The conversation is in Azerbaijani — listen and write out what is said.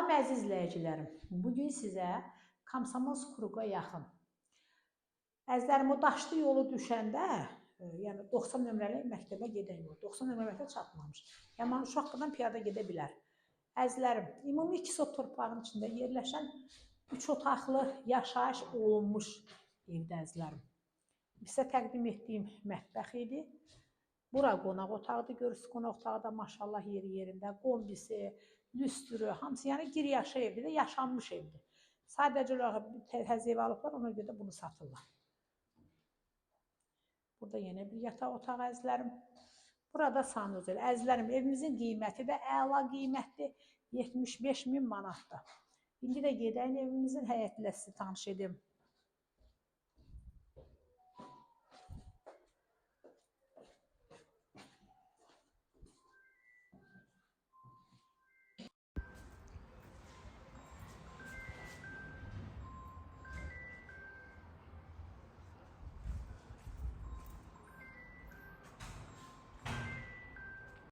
Salam əziz izləyicilərim. Bugün sizə Komsomolsk-Kruqa yaxın. Əzizlərim, o daşlı yolu düşəndə, yəni 90 nömrəli məktəbə gedən yol, 90 nömrəli məktəbə çatmamış. Yəni uşaq haqqından piyada gedə bilər. Əzizlərim, ümumi 2 sot torpağın içində yerləşən 3 otaqlı yaşayış olunmuş evdə əzizlərim. Bizə təqdim etdiyim mətbəx idi. Bura qonaq otağıdır, görürsünüz qonaq otağı da maşallah yeri yerində, qombisi, lüstrü, hamısı yəni giriyaşı evdir də, yaşanmış evdir. Sadəcə olaraq təzə ev alıblar, ona görə də bunu satırlar. Burada yenə bir yataq otağı əzizlərim. Burada sanuzel. Əzizlərim, evimizin qiyməti də əla qiymətdir, 75.000 manatdır. İndi də gedəyin evimizin həyətlə sizi tanış edim.